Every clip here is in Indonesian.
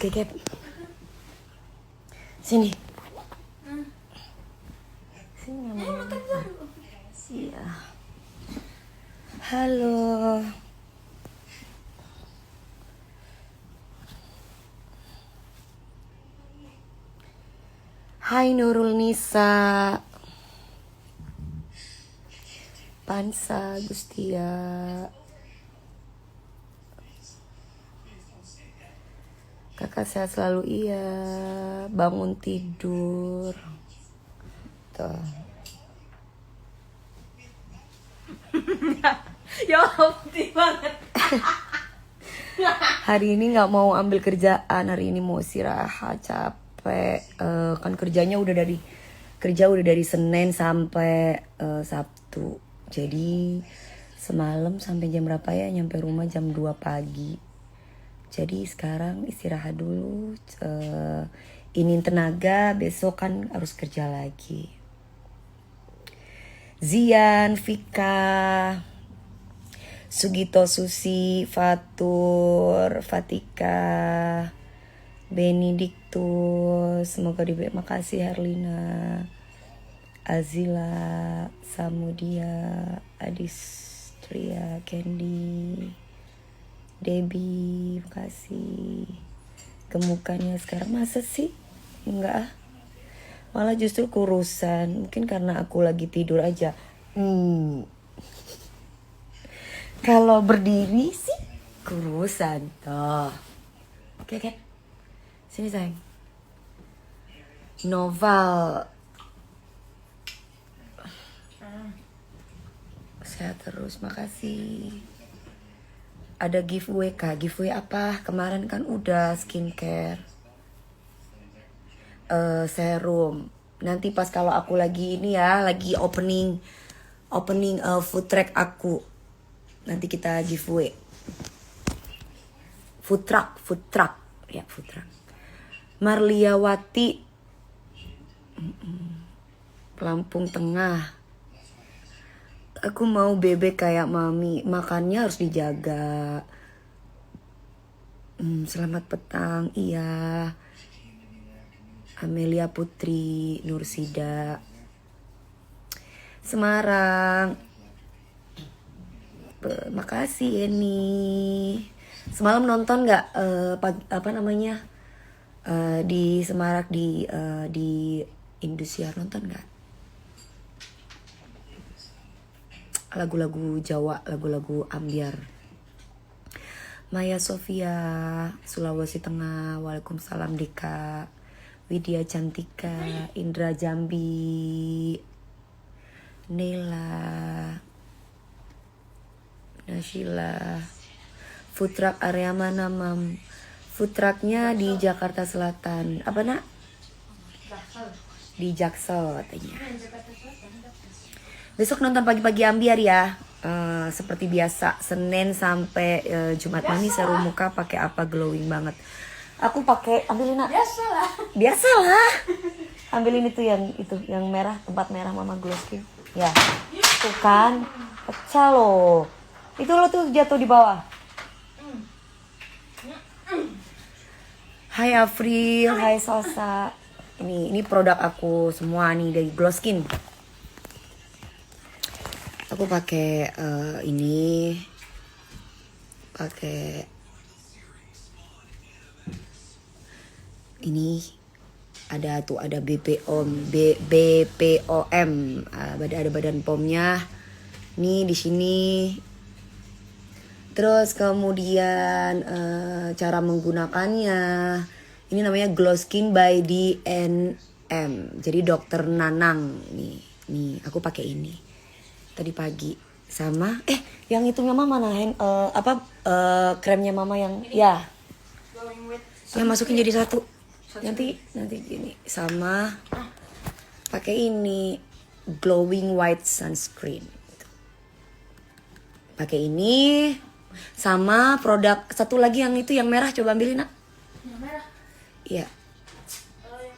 Kekep. Sini. Sini mama. Iya. Halo. Hai Nurul Nisa. Pansa Gustia. Kakak sehat selalu, iya. Bangun tidur. Tuh. Ya putih banget. Hari ini nggak mau ambil kerjaan, hari ini mau istirahat, capek. Kan kerja udah dari Senin sampai Sabtu. Jadi semalam sampai jam berapa ya? Nyampe rumah jam 2 pagi. Jadi sekarang istirahat dulu, ini tenaga, besok kan harus kerja lagi. Zian, Vika, Sugito, Susi, Fatur, Fatika, Benediktus, semoga diberi, makasih Herlina, Azila, Samudia, Adistria, Candy, Debbie, makasih. Gemukannya sekarang masa sih? Enggak ah. Malah justru kurusan. Mungkin karena aku lagi tidur aja. Kalau berdiri sih kurusan. Tuh. Oke, Kat. Sini sayang. Noval. Sehat terus, makasih. Ada giveaway kak, giveaway apa? Kemarin kan udah skincare, serum. Nanti pas kalau aku lagi ini ya, lagi opening food truck aku, nanti kita giveaway. Food truck, ya food truck. Marliawati, Lampung Tengah. Aku mau bebek kayak mami, makannya harus dijaga. Selamat petang, iya. Amelia Putri, Nursida, Semarang. Makasih Eni. Semalam nonton nggak di Semarang di Indosiar, nonton nggak? Lagu-lagu Jawa, lagu-lagu ambiar. Maya Sofia, Sulawesi Tengah, Waalaikumsalam Dika, Widya Cantika, Indra Jambi, Nela, Nashila. Food truck area mana, Mam? Food trucknya di Jakarta Selatan. Apa nak? Di Jaksel katanya. Besok nonton pagi-pagi ambiar ya. Seperti biasa, Senin sampai Jumat. Mami serum muka pakai apa glowing banget? Aku pakai, ambilin nak. Biasalah. Ambilin itu yang merah, tempat merah Mama Glow Skin. Ya. Tuh kan. Pecah loh. Itu lo tuh jatuh di bawah. Hai Afril, hai Sosa. Ini produk aku semua nih dari Glow Skin. Aku pakai ini, ada BPOM, ada badan pomnya. Nih di sini. Terus kemudian cara menggunakannya, ini namanya Glow Skin by DNM. Jadi Dokter Nanang nih aku pakai ini tadi pagi sama yang itunya mama mana kremnya mama yang ini? Ya yang masukin jadi satu. Nanti gini sama pakai ini glowing white sunscreen. Pakai ini sama produk satu lagi yang itu yang merah, coba ambilin nak. Yang merah. Iya.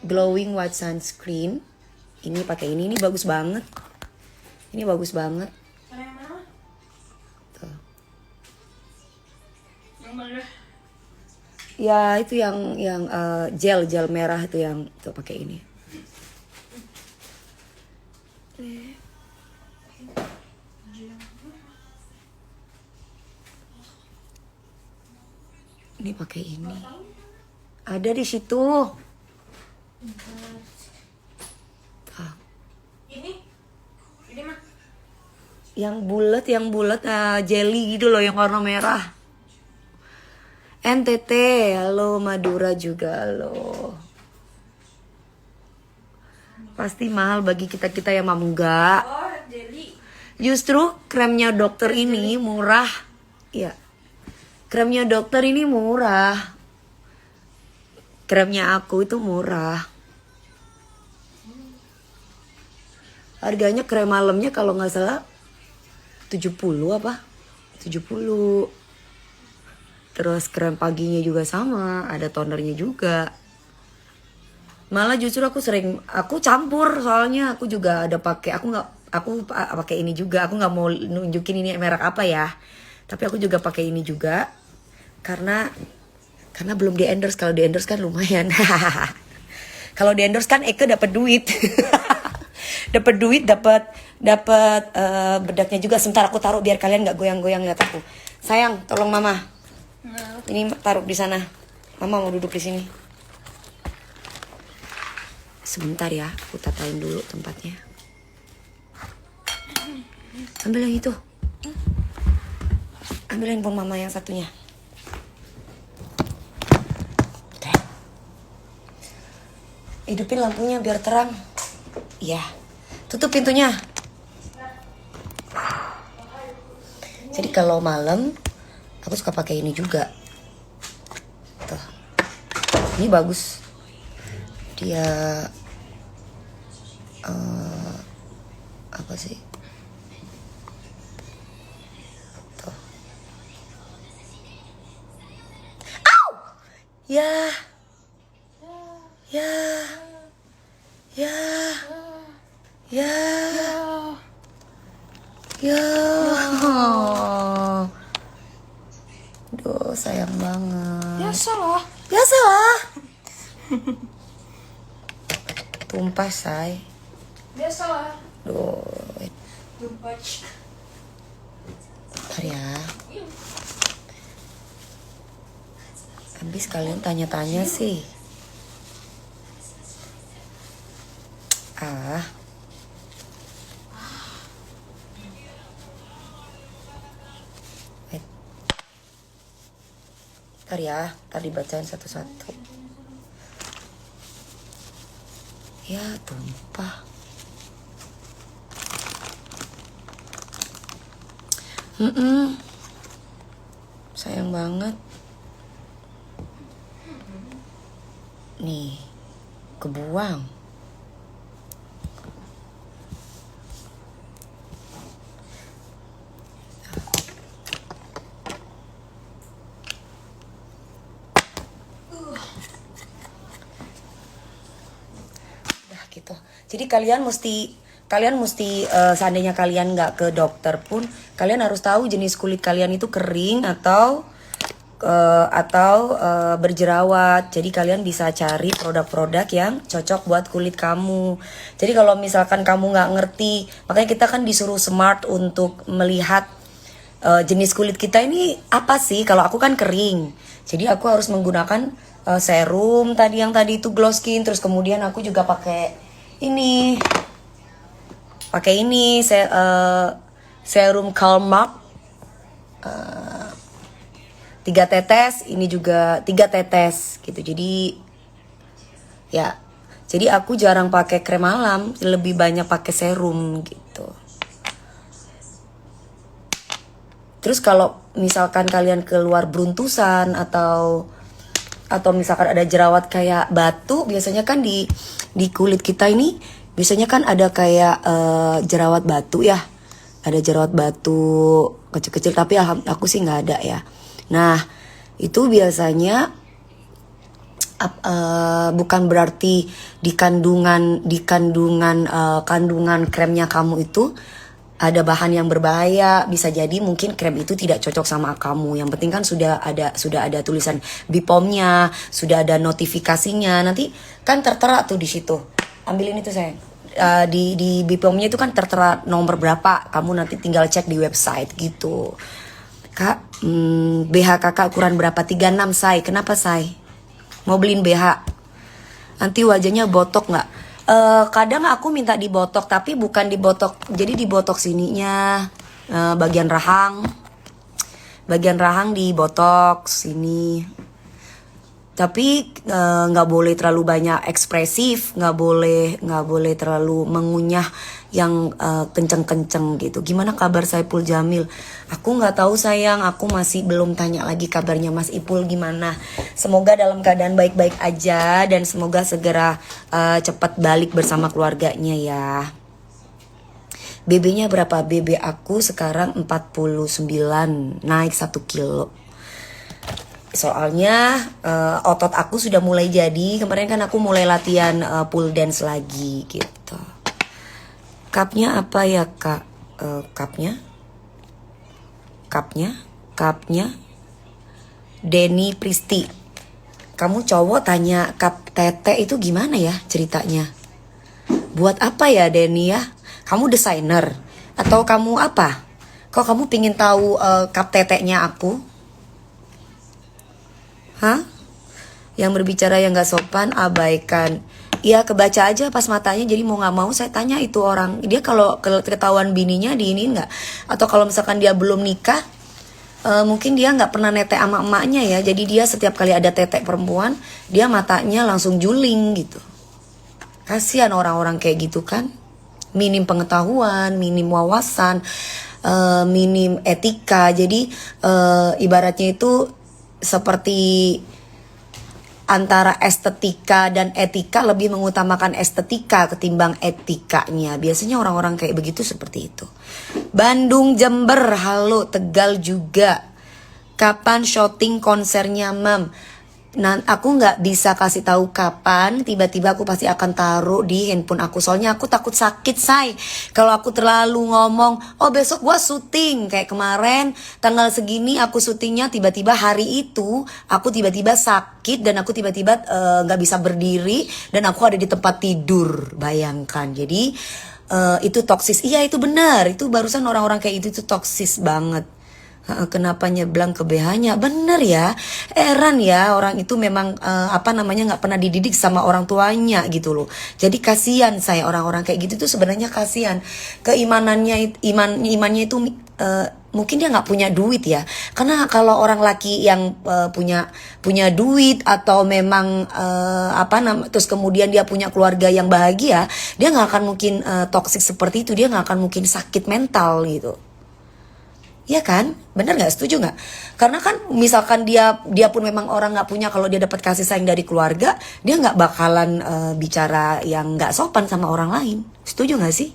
Glowing white sunscreen. Ini pakai ini bagus banget. Ini bagus banget. Yang mana? Tuh. Yang mana? Ya itu yang gel merah itu yang tuh pakai ini. Ini pakai ini. Ada di situ. Ah. Ini mah. Yang bulat jelly gitu loh yang warna merah. NTT, halo Madura juga halo. Pasti mahal bagi kita yang mau enggak. Oh, jelly. Justru kremnya dokter ini murah. Iya. Kremnya dokter ini murah. Kremnya aku itu murah. Harganya krem malamnya kalau nggak salah 70 apa? 70. Terus krem paginya juga sama, ada tonernya juga. Malah justru aku campur soalnya aku juga ada pakai, aku pakai ini juga. Aku nggak mau nunjukin ini merek apa ya. Tapi aku juga pakai ini juga karena belum di endorse. Kalau di endorse kan lumayan. Kalau di endorse kan Eke dapat duit. Dapat duit, dapat bedaknya juga. Sebentar aku taruh biar kalian nggak goyang-goyang lihat aku. Sayang, tolong mama. Ini taruh di sana. Mama mau duduk di sini. Sebentar ya, aku tatain dulu tempatnya. Ambil yang itu. Ambil handphone mama yang satunya. Oke. Hidupin lampunya biar terang. Iya. Tutup pintunya. Jadi kalau malam aku suka pakai ini juga. Tuh. Ini bagus. Dia apa sih? Tuh. Au! Ya. Ya. Ya. Ya. Ya. Duh, sayang banget. Biasalah. Biasalah. Tumpah, say. Biasalah. Duh. Jumpa. Bentar ya. Habis kalian tanya-tanya sih. Ah. Wait. Bentar ya, ntar dibacain satu-satu. Ya, tumpah. Sayang banget. Nih, kebuang. Udah gitu. Jadi kalian mesti seandainya kalian nggak ke dokter pun kalian harus tahu jenis kulit kalian itu kering atau berjerawat. Jadi kalian bisa cari produk-produk yang cocok buat kulit kamu. Jadi kalau misalkan kamu nggak ngerti, makanya kita kan disuruh smart untuk melihat jenis kulit kita ini apa sih. Kalau aku kan kering, jadi aku harus menggunakan serum yang tadi itu glow skin. Terus kemudian aku juga pakai ini serum Calm Mark 3 tetes, ini juga 3 tetes gitu. Jadi aku jarang pakai krem malam, lebih banyak pakai serum gitu. Terus kalau misalkan kalian keluar beruntusan atau misalkan ada jerawat kayak batu, biasanya kan di kulit kita ini biasanya kan ada kayak jerawat batu ya. Ada jerawat batu kecil-kecil, tapi aku sih nggak ada ya. Nah, itu biasanya bukan berarti di kandungan kremnya kamu itu ada bahan yang berbahaya, bisa jadi mungkin krem itu tidak cocok sama kamu. Yang penting kan sudah ada tulisan BPOM-nya, sudah ada notifikasinya. Nanti kan tertera tuh di situ. Ambilin itu sayang. Di BPOM-nya itu kan tertera nomor berapa. Kamu nanti tinggal cek di website gitu. Kak, BH kakak ukuran berapa? 36 say. Kenapa say? Mau beliin BH? Nanti wajahnya botok nggak? Kadang aku minta dibotok, tapi bukan dibotok. Jadi dibotok sininya, bagian rahang dibotok sini. Tapi nggak boleh terlalu banyak ekspresif, nggak boleh terlalu mengunyah yang kenceng-kenceng gitu. Gimana kabar Saipul Jamil? Aku nggak tahu sayang, aku masih belum tanya lagi kabarnya Mas Ipul gimana. Semoga dalam keadaan baik-baik aja dan semoga segera cepat balik bersama keluarganya ya. BB-nya berapa? BB aku sekarang 49, naik 1 kilo. Soalnya otot aku sudah mulai jadi. Kemarin kan aku mulai latihan pole dance lagi gitu. Cupnya apa ya kak? Cupnya Denny Pristi. Kamu cowok tanya cup tete itu gimana ya ceritanya? Buat apa ya Denny ya? Kamu desainer atau kamu apa? Kok kamu pingin tahu cup tetenya aku? Hah? Yang berbicara yang gak sopan abaikan. Iya kebaca aja pas matanya. Jadi mau gak mau saya tanya itu orang. Dia kalau ketahuan bininya diinin gak? Atau kalau misalkan dia belum nikah, mungkin dia gak pernah netek sama emaknya ya. Jadi dia setiap kali ada tetek perempuan, dia matanya langsung juling gitu. Kasihan orang-orang kayak gitu kan. Minim pengetahuan, minim wawasan, minim etika. Jadi ibaratnya itu seperti antara estetika dan etika, lebih mengutamakan estetika ketimbang etikanya. Biasanya orang-orang kayak begitu seperti itu. Bandung, Jember, halo, Tegal juga. Kapan syuting konsernya Mam? Nah, aku nggak bisa kasih tahu kapan. Tiba-tiba aku pasti akan taruh di handphone aku. Soalnya aku takut sakit, say. Kalau aku terlalu ngomong, oh besok gua syuting. Kayak kemarin, tanggal segini aku syutingnya. Tiba-tiba hari itu, aku tiba-tiba sakit. Dan aku tiba-tiba nggak bisa berdiri. Dan aku ada di tempat tidur. Bayangkan. Jadi, itu toksis. Iya, itu benar. Itu barusan orang-orang kayak itu tuh toksis banget. Kenapa nyeblang ke BH-nya? Bener ya, heran ya orang itu memang nggak pernah dididik sama orang tuanya gitu loh. Jadi kasihan saya orang-orang kayak gitu tuh sebenarnya kasihan. Imannya itu mungkin dia nggak punya duit ya. Karena kalau orang laki yang punya duit atau memang terus kemudian dia punya keluarga yang bahagia, dia nggak akan mungkin toksik seperti itu. Dia nggak akan mungkin sakit mental gitu. Iya kan? Bener gak? Setuju gak? Karena kan misalkan dia pun memang orang gak punya, kalau dia dapat kasih sayang dari keluarga, dia gak bakalan bicara yang gak sopan sama orang lain. Setuju gak sih?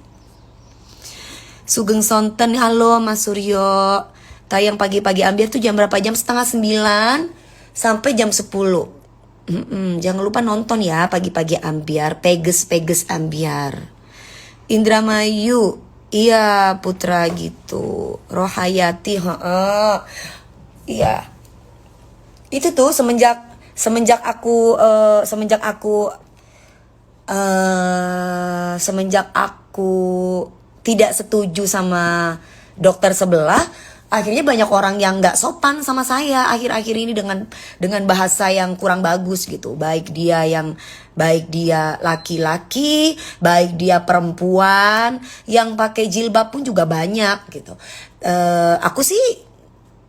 Sugeng Sonten, halo Mas Suryo. Tayang pagi-pagi Ambiar tuh jam berapa? Jam 8:30 sampai jam 10. Jangan lupa nonton ya pagi-pagi Ambiar. Peges Ambiar. Indramayu. Iya Putra gitu. Rohayati, iya. Itu tuh semenjak aku tidak setuju sama dokter sebelah, akhirnya banyak orang yang nggak sopan sama saya akhir-akhir ini dengan bahasa yang kurang bagus gitu. Baik dia laki-laki, baik dia perempuan, yang pakai jilbab pun juga banyak gitu. Aku sih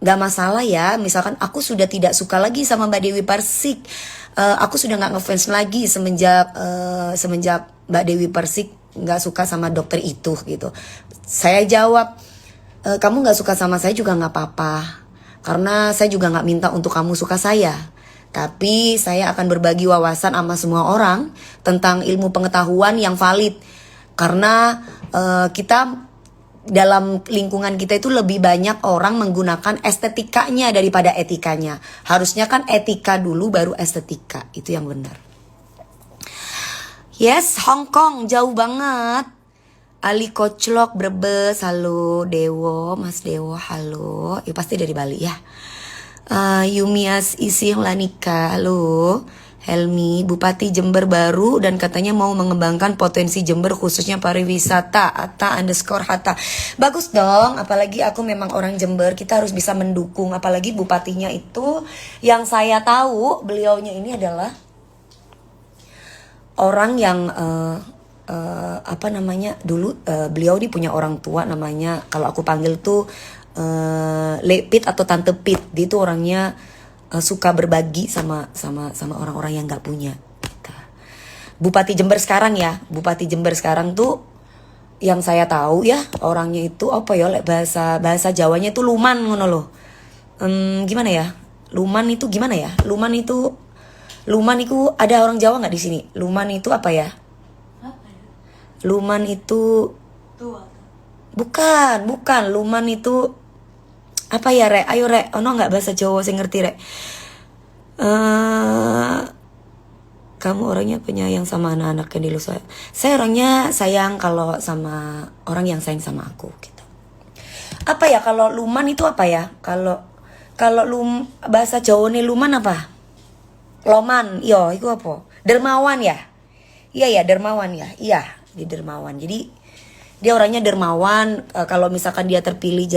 nggak masalah ya. Misalkan aku sudah tidak suka lagi sama Mbak Dewi Persik. Aku sudah nggak ngefans lagi semenjak Mbak Dewi Persik nggak suka sama dokter itu gitu. Saya jawab, kamu gak suka sama saya juga gak apa-apa. Karena saya juga gak minta untuk kamu suka saya. Tapi saya akan berbagi wawasan sama semua orang tentang ilmu pengetahuan yang valid. Karena kita dalam lingkungan kita itu lebih banyak orang menggunakan estetikanya daripada etikanya. Harusnya kan etika dulu baru estetika. Itu yang benar. Yes, Hong Kong jauh banget. Ali Koclok Brebes, halo. Dewo, Mas Dewo, halo. Ya pasti dari Bali ya. Yumias Isih Lanika, halo. Helmi, Bupati Jember baru dan katanya mau mengembangkan potensi Jember khususnya pariwisata. Atta_Hatta. Bagus dong, apalagi aku memang orang Jember, kita harus bisa mendukung. Apalagi bupatinya itu yang saya tahu beliaunya ini adalah orang yang apa namanya dulu beliau ini punya orang tua namanya kalau aku panggil tuh Lepit atau Tante Pit. Dia tuh orangnya suka berbagi sama orang-orang yang nggak punya. Gitu. Bupati Jember sekarang ya, Bupati Jember sekarang tuh yang saya tahu ya orangnya itu apa ya bahasa Jawanya itu luman ngono loh. Gimana ya? Luman itu gimana ya? Luman itu ada orang Jawa nggak di sini? Luman itu apa ya? Apa ya? Luman itu Tua. bukan. Luman itu apa ya, Rek? Ayo, Rek. Ono nggak bahasa Jawa saya ngerti, Rek? Kamu orangnya penyayang sama anak-anak yang di luar saya. Saya orangnya sayang kalau sama orang yang sayang sama aku gitu. Apa ya kalau luman itu apa ya? Kalau bahasa Jawa nih luman apa? Loman, iya, itu apa? Dermawan ya? Iya ya, dermawan ya. Iya, di dermawan. Jadi dia orangnya dermawan. Kalau misalkan dia terpilih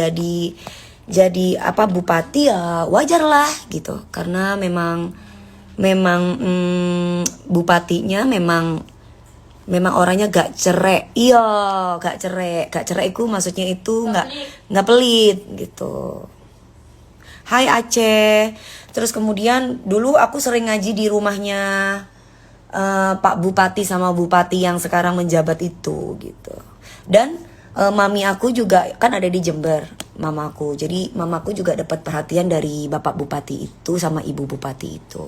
jadi apa bupati ya wajar lah gitu. Karena memang bupatinya memang orangnya gak cerai. Iya, gak cerai itu maksudnya itu nggak pelit gitu. Hai Aceh. Terus kemudian dulu aku sering ngaji di rumahnya Pak Bupati sama Bupati yang sekarang menjabat itu gitu. Dan mami aku juga kan ada di Jember, mamaku. Jadi mamaku juga dapat perhatian dari Bapak Bupati itu sama Ibu Bupati itu.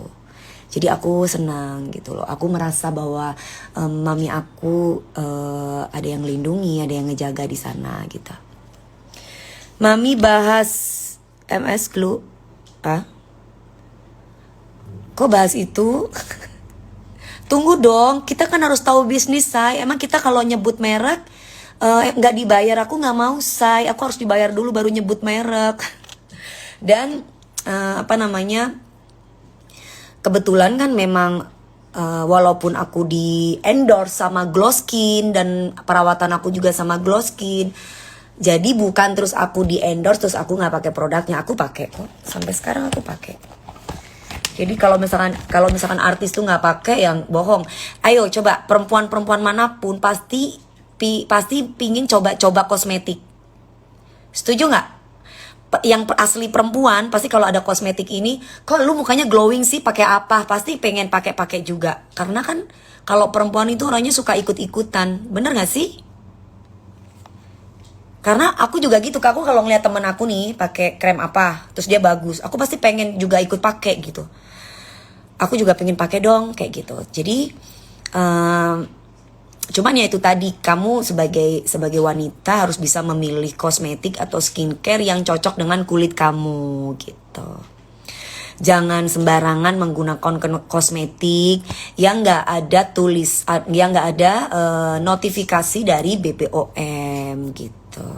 Jadi aku senang gitu loh. Aku merasa bahwa mami aku ada yang melindungi, ada yang ngejaga di sana gitu. Mami bahas MS Clue. Kok bahas itu? Tunggu dong, kita kan harus tahu bisnis, say. Emang kita kalau nyebut merek nggak dibayar, aku nggak mau, say. Aku harus dibayar dulu baru nyebut merek. Dan apa namanya? Kebetulan kan memang walaupun aku di endorse sama Glow Skin dan perawatan aku juga sama Glow Skin, jadi bukan terus aku di endorse terus aku nggak pakai produknya, aku pakai kok. Sampai sekarang aku pakai. Jadi kalau misalkan artis tuh nggak pakai yang bohong. Ayo coba perempuan manapun pasti pingin coba kosmetik. Setuju nggak? Yang asli perempuan pasti kalau ada kosmetik ini, kok lu mukanya glowing sih pakai apa? Pasti pengen pakai juga. Karena kan kalau perempuan itu orangnya suka ikut-ikutan, bener nggak sih? Karena aku juga gitu, aku kalau ngeliat temen aku nih pakai krem apa, terus dia bagus, aku pasti pengen juga ikut pakai gitu. Aku juga pengen pakai dong kayak gitu. Jadi cuman ya itu tadi, kamu sebagai wanita harus bisa memilih kosmetik atau skincare yang cocok dengan kulit kamu gitu. Jangan sembarangan menggunakan kosmetik yang nggak ada notifikasi dari BPOM gitu.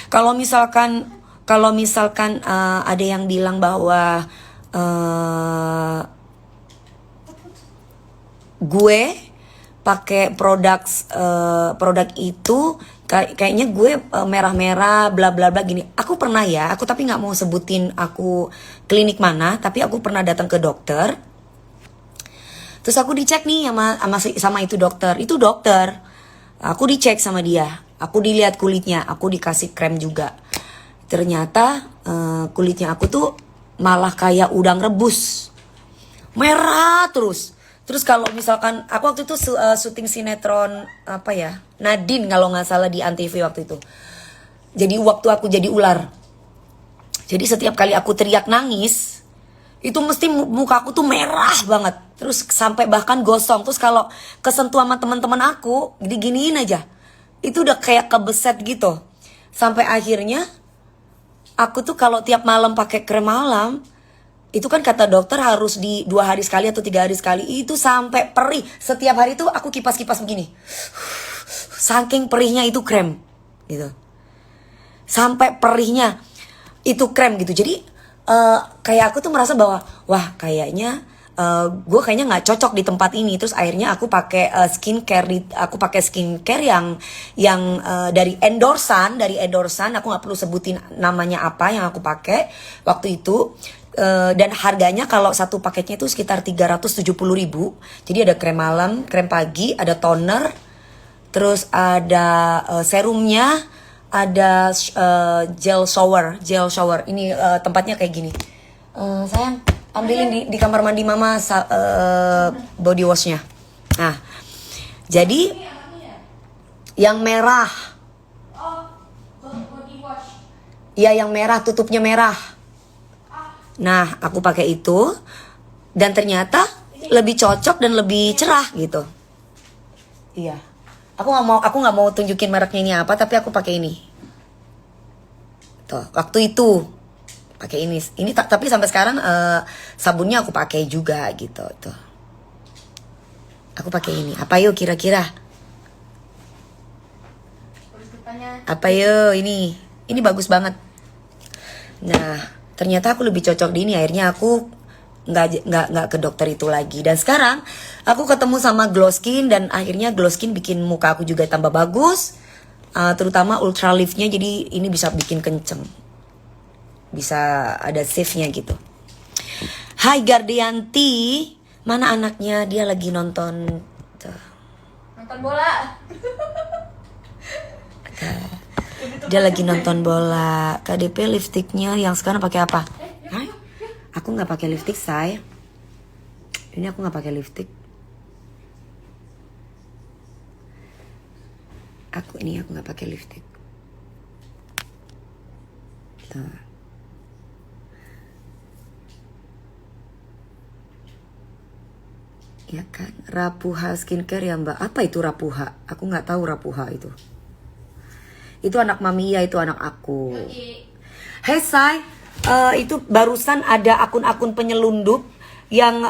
Kalau misalkan ada yang bilang bahwa gue pakai produk itu kayaknya gue merah-merah bla bla bla gini. Aku pernah ya, aku tapi nggak mau sebutin aku klinik mana, tapi aku pernah datang ke dokter. Terus aku dicek nih sama itu dokter. Itu dokter. Aku dicek sama dia. Aku dilihat kulitnya, aku dikasih krem juga. Ternyata kulitnya aku tuh malah kayak udang rebus. Merah terus. Terus kalau misalkan aku waktu itu syuting sinetron apa ya, Nadine kalau nggak salah di Antv waktu itu. Jadi waktu aku jadi ular. Jadi setiap kali aku teriak nangis, itu mesti muka aku tuh merah banget. Terus sampai bahkan gosong. Terus kalau kesentuh sama teman-teman aku, diginiin aja. Itu udah kayak kebeset gitu. Sampai akhirnya aku tuh kalau tiap malam pakai krem malam, itu kan kata dokter harus di 2 hari sekali atau 3 hari sekali. Itu sampai perih. Setiap hari tuh aku kipas-kipas begini. saking perihnya itu krem gitu. Sampai perihnya itu krem gitu. Jadi kayak aku tuh merasa bahwa wah kayaknya gue kayaknya nggak cocok di tempat ini. Terus akhirnya aku pakai skincare yang dari endorsan aku nggak perlu sebutin namanya apa yang aku pakai waktu itu. Dan harganya kalau satu paketnya itu sekitar 370.000. Jadi ada krem malam, krem pagi, ada toner, terus ada serumnya, ada gel shower. Ini tempatnya kayak gini. Sayang, ambilin di kamar mandi mama body washnya. Nah, jadi yang merah, Oh, body wash. ya yang merah tutupnya merah. Nah, aku pakai itu dan ternyata lebih cocok dan lebih cerah gitu. Iya. Aku nggak mau tunjukin mereknya ini apa, tapi aku pakai ini. Tuh, waktu itu pakai ini. Tapi sampai sekarang sabunnya aku pakai juga gitu. Tuh. Aku pakai ini. Apa yuk kira-kira? Terus depannya. Apa yuk ini? Ini bagus banget. Nah, ternyata aku lebih cocok di ini. Akhirnya aku nggak ke dokter itu lagi. Dan sekarang aku ketemu sama Glow Skin dan akhirnya Glow Skin bikin muka aku juga tambah bagus. Terutama ultra liftnya, jadi ini bisa bikin kenceng. Bisa ada save-nya gitu. Hai Gardianti, mana anaknya? Dia lagi nonton. Tuh. Nonton bola. Dia lagi nonton bola. KDP lipstiknya yang sekarang pakai apa? Hah? Aku nggak pakai lipstik, say. Ini aku nggak pakai lipstik. Aku nggak pakai lipstik. Tuh. Ya kan, Rapuha skincare ya Mbak. Apa itu Rapuha? Aku nggak tahu Rapuha itu. Itu anak mami ya, itu anak aku. Hey Say, itu barusan ada akun-akun penyelundup yang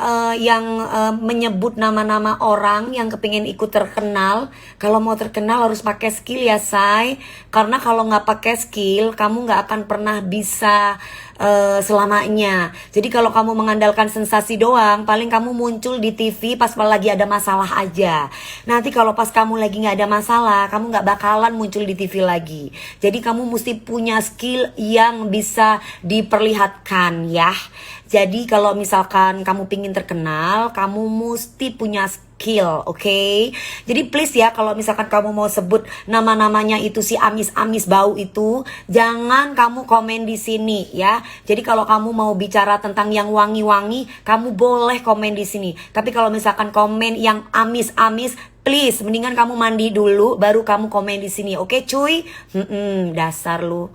menyebut nama-nama orang yang kepingin ikut terkenal. Kalau mau terkenal harus pakai skill ya Say. Karena kalau nggak pakai skill, kamu nggak akan pernah bisa selamanya. Jadi kalau kamu mengandalkan sensasi doang, paling kamu muncul di TV pas lagi ada masalah aja. Nanti kalau pas kamu lagi nggak ada masalah, kamu nggak bakalan muncul di TV lagi. Jadi kamu mesti punya skill yang bisa diperlihatkan ya. Jadi kalau misalkan kamu pingin terkenal, kamu mesti punya skill, oke? Jadi please ya, kalau misalkan kamu mau sebut nama-namanya itu si amis-amis bau itu, jangan kamu komen di sini ya. Jadi kalau kamu mau bicara tentang yang wangi-wangi, kamu boleh komen di sini. Tapi kalau misalkan komen yang amis-amis, please mendingan kamu mandi dulu baru kamu komen di sini, oke cuy? Dasar lu.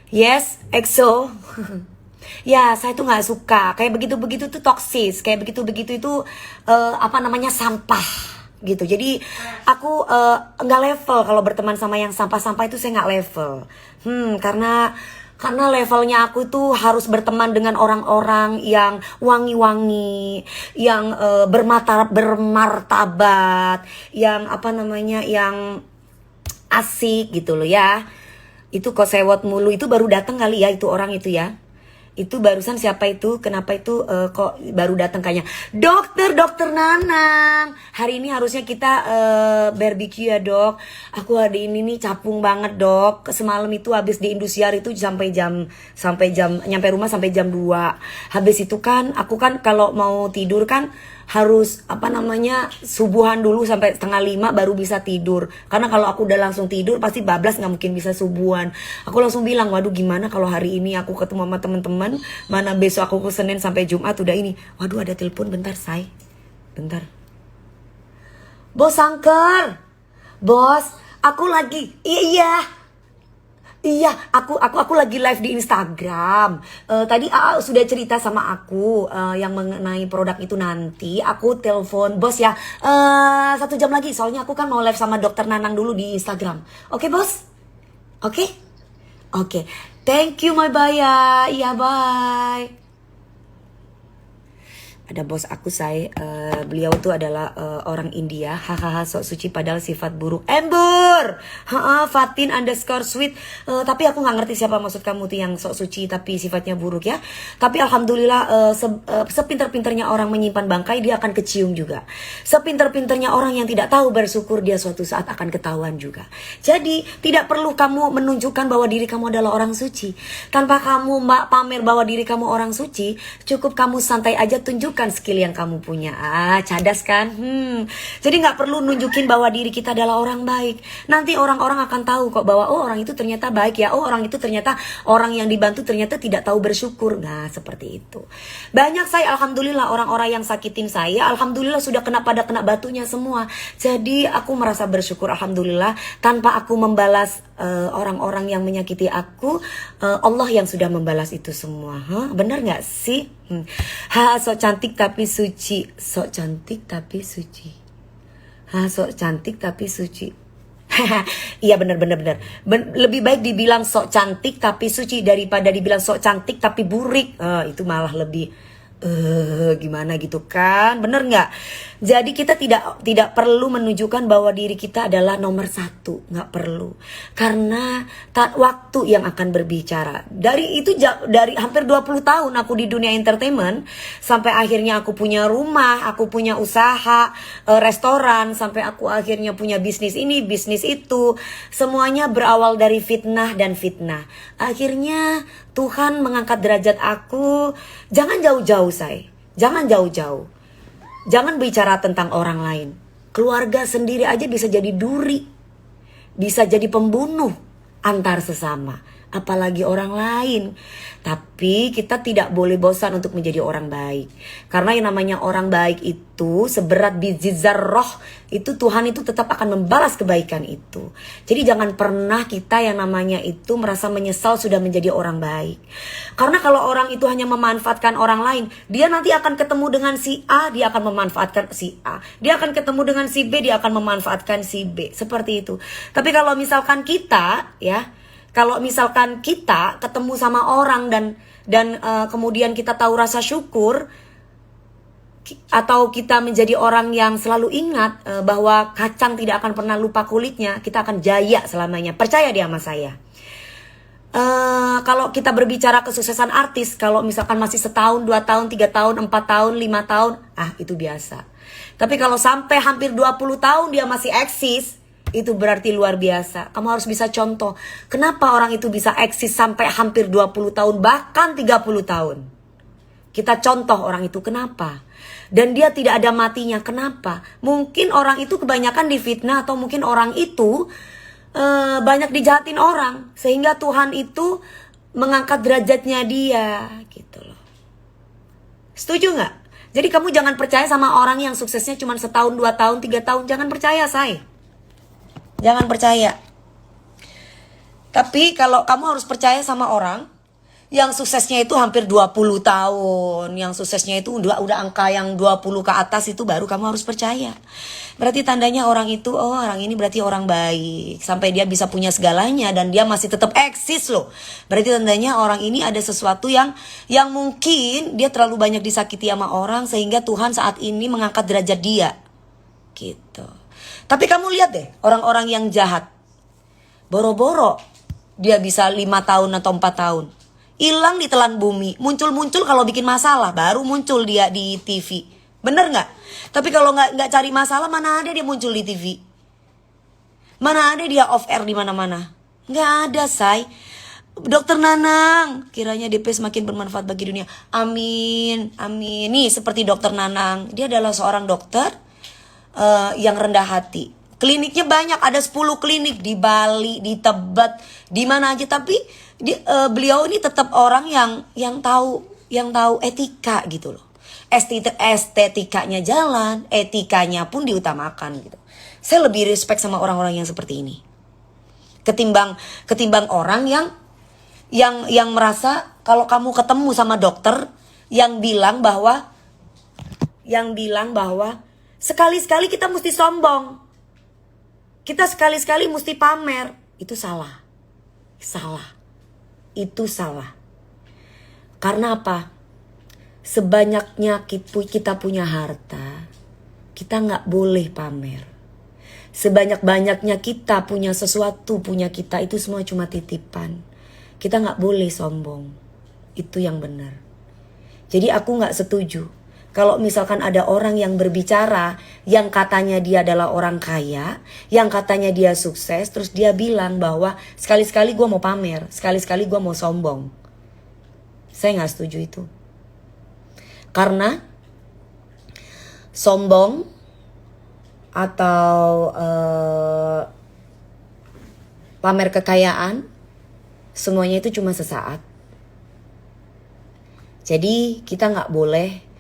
Yes, EXO. Ya, saya tuh nggak suka kayak begitu-begitu tuh toksis, kayak begitu-begitu itu sampah gitu. Jadi aku nggak level kalau berteman sama yang sampah-sampah itu, saya nggak level. Karena levelnya aku tuh harus berteman dengan orang-orang yang wangi-wangi, yang bermartabat, yang yang asik gitu loh ya. Itu kok sewot mulu itu baru datang kali ya itu orang itu ya. Itu barusan siapa itu? Kenapa itu kok baru datang kayaknya? Dokter Nanang. Hari ini harusnya kita barbecue ya dok. Aku hari ini nih capung banget dok. Semalam itu habis di Indosiar itu sampai jam nyampe rumah sampai jam 2. Habis itu kan aku kan kalau mau tidur kan harus subuhan dulu sampai 4:30 baru bisa tidur. Karena kalau aku udah langsung tidur pasti bablas, nggak mungkin bisa subuhan. Aku langsung bilang, waduh gimana kalau hari ini aku ketemu sama teman-teman, mana besok aku ke Senin sampai Jumat udah ini. Waduh ada telepon, bentar say, bentar. Bos Angker, bos, aku lagi, Iya, aku lagi live di Instagram. Tadi AA sudah cerita sama aku yang mengenai produk itu, nanti aku telepon bos ya 1 jam lagi. Soalnya aku kan mau live sama dokter Nanang dulu di Instagram. Oke bos? Oke? Oke. Thank you my baya. Iya bye. Ada bos aku beliau tuh adalah orang India. Hahaha, sok suci padahal sifat buruk. Embur, Fatin underscore sweet. Tapi aku nggak ngerti siapa maksud kamu tuh yang sok suci tapi sifatnya buruk ya. Tapi alhamdulillah sepinter-pinternya orang menyimpan bangkai dia akan kecium juga. Sepinter-pinternya orang yang tidak tahu bersyukur dia suatu saat akan ketahuan juga. Jadi tidak perlu kamu menunjukkan bahwa diri kamu adalah orang suci. Tanpa kamu pamer bahwa diri kamu orang suci, cukup kamu santai aja tunjukkan skill yang kamu punya. Cadas kan? Jadi nggak perlu nunjukin bahwa diri kita adalah orang baik. Nanti orang-orang akan tahu kok bahwa oh orang itu ternyata baik ya. Oh orang itu ternyata orang yang dibantu ternyata tidak tahu bersyukur. Nah seperti itu. Banyak saya alhamdulillah orang-orang yang sakitin saya, alhamdulillah sudah kena batunya semua. Jadi aku merasa bersyukur alhamdulillah tanpa aku membalas orang-orang yang menyakiti aku, Allah yang sudah membalas itu semua. Benar nggak sih? Sok cantik tapi suci. Sok cantik tapi suci. Sok cantik tapi suci. Iya benar. Lebih baik dibilang sok cantik tapi suci daripada dibilang sok cantik tapi burik. Itu malah lebih gimana gitu kan, bener nggak? Jadi kita tidak perlu menunjukkan bahwa diri kita adalah nomor satu, nggak perlu, karena waktu yang akan berbicara. Dari hampir 20 tahun aku di dunia entertainment sampai akhirnya aku punya rumah, aku punya usaha restoran, sampai aku akhirnya punya bisnis ini, bisnis itu, semuanya berawal dari fitnah dan fitnah. Akhirnya Tuhan mengangkat derajat aku. Jangan jauh-jauh jangan jauh-jauh. Jangan bicara tentang orang lain. Keluarga sendiri aja bisa jadi duri, bisa jadi pembunuh antar sesama, apalagi orang lain. Tapi kita tidak boleh bosan untuk menjadi orang baik. Karena yang namanya orang baik itu seberat biji zarrah, itu Tuhan itu tetap akan membalas kebaikan itu. Jadi jangan pernah kita yang namanya itu merasa menyesal sudah menjadi orang baik. Karena kalau orang itu hanya memanfaatkan orang lain, dia nanti akan ketemu dengan si A, dia akan memanfaatkan si A. Dia akan ketemu dengan si B, dia akan memanfaatkan si B. Seperti itu. Tapi kalau misalkan kita ketemu sama orang dan kemudian kita tahu rasa syukur, atau kita menjadi orang yang selalu ingat bahwa kacang tidak akan pernah lupa kulitnya, kita akan jaya selamanya. Percaya dia sama saya. Kalau kita berbicara kesuksesan artis, kalau misalkan masih setahun, 2 tahun, 3 tahun, 4 tahun, 5 tahun, itu biasa. Tapi kalau sampai hampir 20 tahun dia masih eksis, itu berarti luar biasa. Kamu harus bisa contoh. Kenapa orang itu bisa eksis sampai hampir 20 tahun, bahkan 30 tahun. Kita contoh orang itu kenapa. Dan dia tidak ada matinya, kenapa? Mungkin orang itu kebanyakan difitnah, atau mungkin orang itu banyak dijahatin orang. Sehingga Tuhan itu mengangkat derajatnya dia. Gitu loh. Setuju gak? Jadi kamu jangan percaya sama orang yang suksesnya cuma setahun, 2 tahun, 3 tahun. Jangan percaya, jangan percaya. Tapi kalau kamu harus percaya sama orang yang suksesnya itu hampir 20 tahun, yang suksesnya itu udah angka yang 20 ke atas, itu baru kamu harus percaya. Berarti tandanya orang itu, orang ini berarti orang baik. Sampai dia bisa punya segalanya dan dia masih tetap eksis loh. Berarti tandanya orang ini ada sesuatu yang mungkin dia terlalu banyak disakiti sama orang sehingga Tuhan saat ini mengangkat derajat dia. Gitu. Tapi kamu lihat deh, orang-orang yang jahat. Boro-boro dia bisa 5 tahun atau 4 tahun. Hilang ditelan bumi. Muncul-muncul kalau bikin masalah. Baru muncul dia di TV. Bener gak? Tapi kalau gak cari masalah, mana ada dia muncul di TV? Mana ada dia off air di mana-mana? Gak ada, Dokter Nanang, kiranya DP semakin bermanfaat bagi dunia. Amin, amin. Nih seperti Dokter Nanang. Dia adalah seorang dokter yang rendah hati. Kliniknya banyak, ada 10 klinik di Bali, di Tebet, di mana aja. Tapi beliau ini tetap orang yang tahu etika gitu loh. Estetikanya jalan, etikanya pun diutamakan gitu. Saya lebih respect sama orang-orang yang seperti ini. Ketimbang orang yang merasa kalau kamu ketemu sama dokter yang bilang bahwa sekali-sekali kita mesti sombong. Kita sekali-sekali mesti pamer. Itu salah. Itu salah. Karena apa? sebanyaknya kita punya harta, kita nggak boleh pamer. Sebanyak-banyaknya kita punya sesuatu, punya kita, itu semua cuma titipan. Kita nggak boleh sombong. Itu yang benar. Jadi aku nggak setuju kalau misalkan ada orang yang berbicara yang katanya dia adalah orang kaya, yang katanya dia sukses, terus dia bilang bahwa sekali-sekali gue mau pamer, sekali-sekali gue mau sombong. Saya nggak setuju itu. Karena sombong atau pamer kekayaan, semuanya itu cuma sesaat. Jadi kita nggak boleh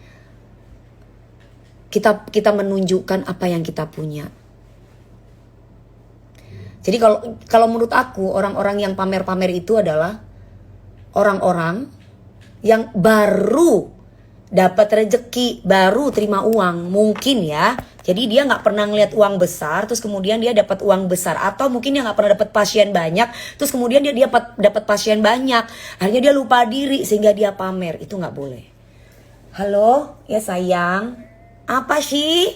kita menunjukkan apa yang kita punya. Jadi kalau menurut aku, orang-orang yang pamer-pamer itu adalah orang-orang yang baru dapat rezeki, baru terima uang, mungkin ya. Jadi dia nggak pernah ngeliat uang besar, terus kemudian dia dapat uang besar, atau mungkin dia nggak pernah dapat pasien banyak, terus kemudian dia dapat pasien banyak, akhirnya dia lupa diri sehingga dia pamer. Itu nggak boleh. Halo, ya sayang. Apa sih?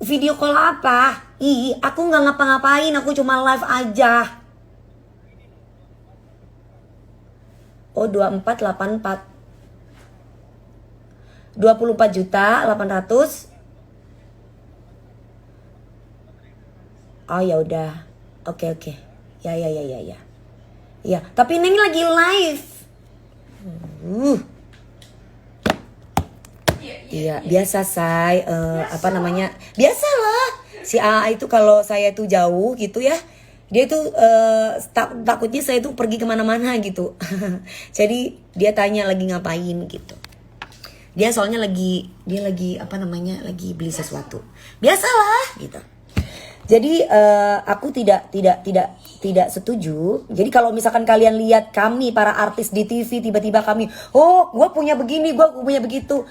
Video call apa? Aku nggak ngapa-ngapain, aku cuma live aja. Oh, 2484. 24.800.000. Oh ya udah. Oke. Ya. Ya, tapi Neng lagi live. Iya, biasa say, apa namanya? Biasalah. Si AA itu kalau saya tuh jauh gitu ya, dia tuh takutnya saya tuh pergi kemana-mana gitu. Jadi dia tanya lagi ngapain gitu. Dia soalnya lagi apa namanya? Lagi beli sesuatu. Biasalah gitu. Jadi aku tidak setuju. Jadi kalau misalkan kalian lihat kami para artis di TV tiba-tiba kami, oh, gue punya begini, gue punya begitu.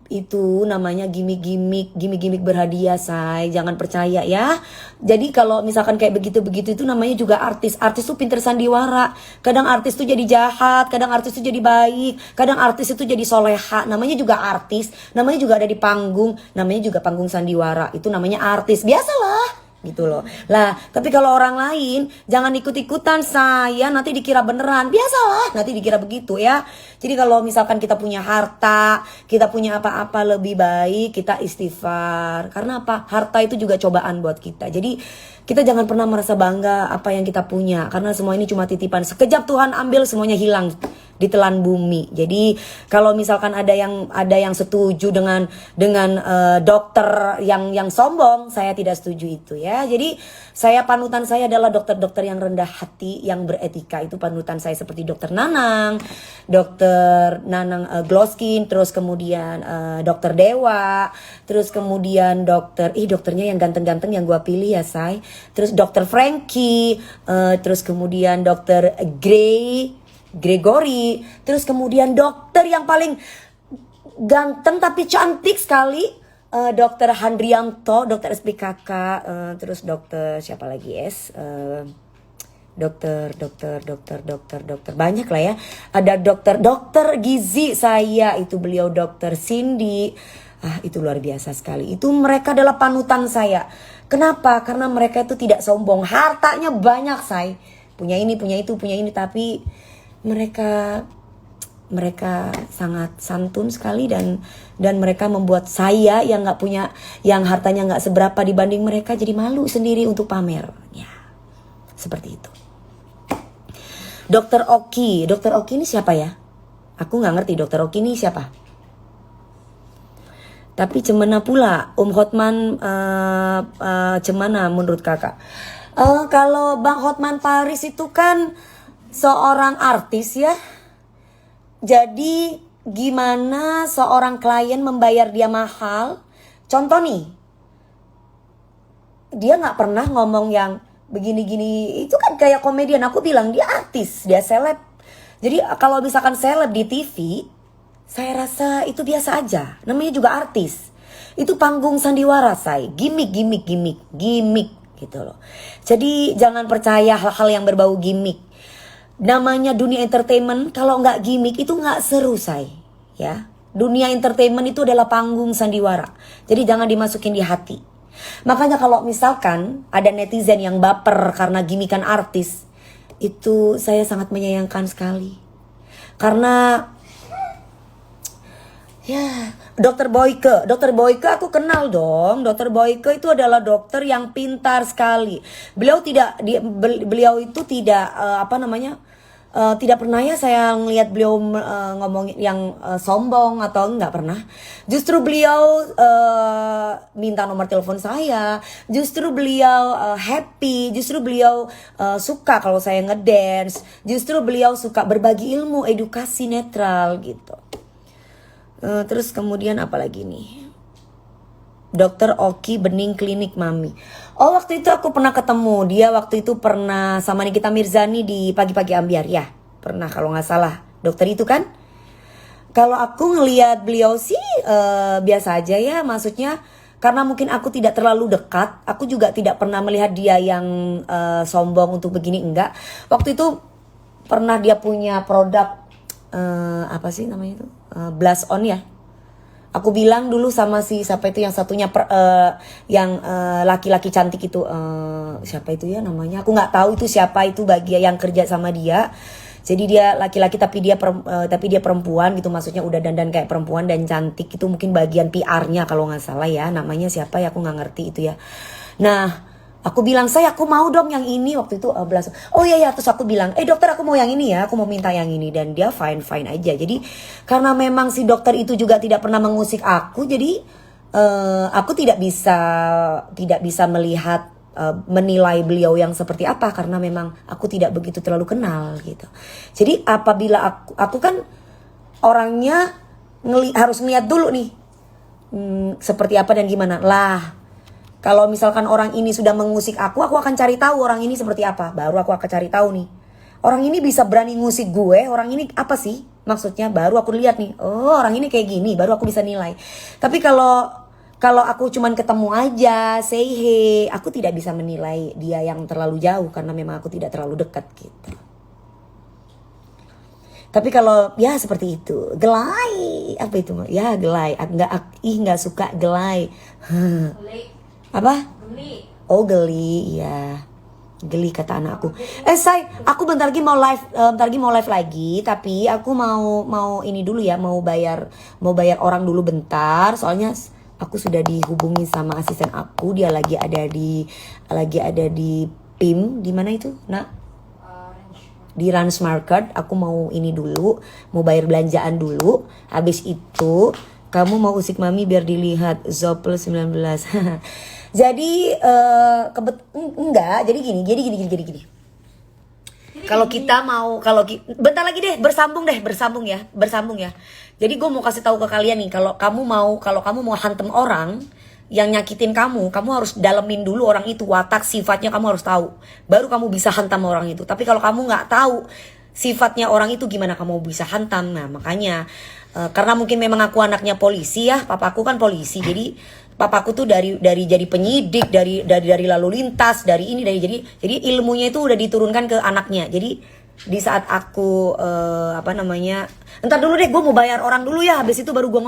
Itu namanya gimmick berhadiah, say. Jangan percaya ya. Jadi kalau misalkan kayak begitu itu namanya juga artis. Artis tuh pinter sandiwara. Kadang artis tuh jadi jahat, kadang artis tuh jadi baik, kadang artis itu jadi soleha. Namanya juga artis, namanya juga ada di panggung, namanya juga panggung sandiwara. Itu namanya artis. Biasalah gitu loh. Lah, tapi kalau orang lain jangan ikut-ikutan, saya nanti dikira beneran. Biasalah, nanti dikira begitu ya. Jadi kalau misalkan kita punya harta, kita punya apa-apa, lebih baik kita istighfar. Karena apa? Harta itu juga cobaan buat kita. Jadi kita jangan pernah merasa bangga apa yang kita punya, karena semua ini cuma titipan. Sekejap Tuhan ambil, semuanya hilang, ditelan bumi. Jadi kalau misalkan ada yang setuju dengan dokter yang sombong, saya tidak setuju itu ya. Jadi panutan saya adalah dokter-dokter yang rendah hati, yang beretika. Itu panutan saya, seperti dokter Nanang Gloskin, terus kemudian dokter Dewa, terus kemudian dokternya yang ganteng-ganteng yang gua pilih ya, say. Terus dokter Frankie, terus kemudian dokter Gregory, terus kemudian dokter yang paling ganteng tapi cantik sekali, dokter Handrianto, dokter SPKK, terus dokter siapa lagi dokter banyak lah ya. Ada dokter Gizi saya, itu beliau dokter Cindy. Itu luar biasa sekali. Itu mereka adalah panutan saya. Kenapa? Karena mereka itu tidak sombong. Hartanya banyak, say. Punya ini, punya itu, punya ini, tapi mereka sangat santun sekali, dan mereka membuat saya yang nggak punya, yang hartanya nggak seberapa dibanding mereka, jadi malu sendiri untuk pamer. Ya, seperti itu. Dokter Oki ini siapa ya? Aku nggak ngerti Dokter Oki ini siapa. Tapi cemana pula Hotman, cemana menurut kakak? Kalau Bang Hotman Paris itu kan seorang artis ya. Jadi gimana seorang klien membayar dia mahal? Contoh nih, dia nggak pernah ngomong yang begini-gini. Itu kan kayak komedian. Aku bilang dia artis, dia seleb. Jadi kalau misalkan seleb di TV, saya rasa itu biasa aja. Namanya juga artis. Itu panggung sandiwara, say. Gimik gitu loh. Jadi jangan percaya hal-hal yang berbau gimmick. namanya dunia entertainment kalau nggak gimmick itu nggak seru, say. Ya, dunia entertainment itu adalah panggung sandiwara. Jadi jangan dimasukin di hati. Makanya kalau misalkan ada netizen yang baper karena gimikan artis, itu saya sangat menyayangkan sekali. Karena ya, Dokter Boyke aku kenal dong. Dokter Boyke itu adalah dokter yang pintar sekali. Beliau itu tidak tidak pernah ya saya ngelihat beliau ngomong yang sombong atau nggak pernah. Justru beliau minta nomor telepon saya. Justru beliau happy. Justru beliau suka kalau saya ngedance. Justru beliau suka berbagi ilmu, edukasi netral gitu. Terus kemudian apa lagi nih? Dokter Oki Bening Klinik Mami. Oh, waktu itu aku pernah ketemu dia. Waktu itu pernah sama Nikita Mirzani di Pagi-Pagi Ambiar. Ya, pernah kalau nggak salah. Dokter itu kan. Kalau aku ngelihat beliau sih biasa aja ya. Maksudnya karena mungkin aku tidak terlalu dekat. Aku juga tidak pernah melihat dia yang sombong untuk begini, enggak. Waktu itu pernah dia punya produk apa sih namanya itu? Blush on ya. Aku bilang dulu sama si siapa itu yang satunya yang laki-laki cantik itu siapa itu ya namanya, aku nggak tahu itu siapa itu bagian yang kerja sama dia. Jadi dia laki-laki tapi dia perempuan gitu, maksudnya udah dandan kayak perempuan dan cantik, itu mungkin bagian PR-nya kalau nggak salah ya, namanya siapa ya aku nggak ngerti itu ya. Nah, aku bilang, aku mau dong yang ini waktu itu oh iya, terus aku bilang, dokter aku mau yang ini ya, aku mau minta yang ini, dan dia fine aja. Jadi karena memang si dokter itu juga tidak pernah mengusik aku, jadi aku tidak bisa melihat menilai beliau yang seperti apa karena memang aku tidak begitu terlalu kenal gitu. Jadi apabila aku kan orangnya harus ngeliat dulu nih seperti apa dan gimana lah. Kalau misalkan orang ini sudah mengusik aku akan cari tahu orang ini seperti apa. Baru aku akan cari tahu nih. Orang ini bisa berani ngusik gue, orang ini apa sih? Maksudnya baru aku lihat nih. Oh, orang ini kayak gini, baru aku bisa nilai. Tapi kalau aku cuman ketemu aja, say hey, aku tidak bisa menilai dia yang terlalu jauh karena memang aku tidak terlalu dekat gitu. Tapi kalau ya seperti itu, gelai, apa itu? Ya gelai, nggak suka gelai. Apa? Geli. Oh geli, ya. Geli kata anakku. Say, aku bentar lagi mau live lagi, tapi aku mau ini dulu ya, mau bayar orang dulu bentar, soalnya aku sudah dihubungi sama asisten aku, dia lagi ada di PIM, di mana itu? Nah, di Ranch Market. Aku mau ini dulu, mau bayar belanjaan dulu. Habis itu kamu mau usik mami biar dilihat Zopel 19. Jadi enggak, jadi gini. Kalau kita mau bentar lagi deh bersambung ya. Jadi gue mau kasih tahu ke kalian nih, kalau kamu mau hantem orang yang nyakitin kamu harus dalemin dulu orang itu, watak sifatnya kamu harus tahu. Baru kamu bisa hantam orang itu. Tapi kalau kamu nggak tahu sifatnya orang itu, gimana kamu bisa hantam? Nah, makanya karena mungkin memang aku anaknya polisi ya, papaku kan polisi. Jadi papaku tuh dari jadi penyidik, dari lalu lintas, jadi ilmunya itu udah diturunkan ke anaknya. Jadi di saat aku entar dulu deh, gue mau bayar orang dulu ya, habis itu baru gue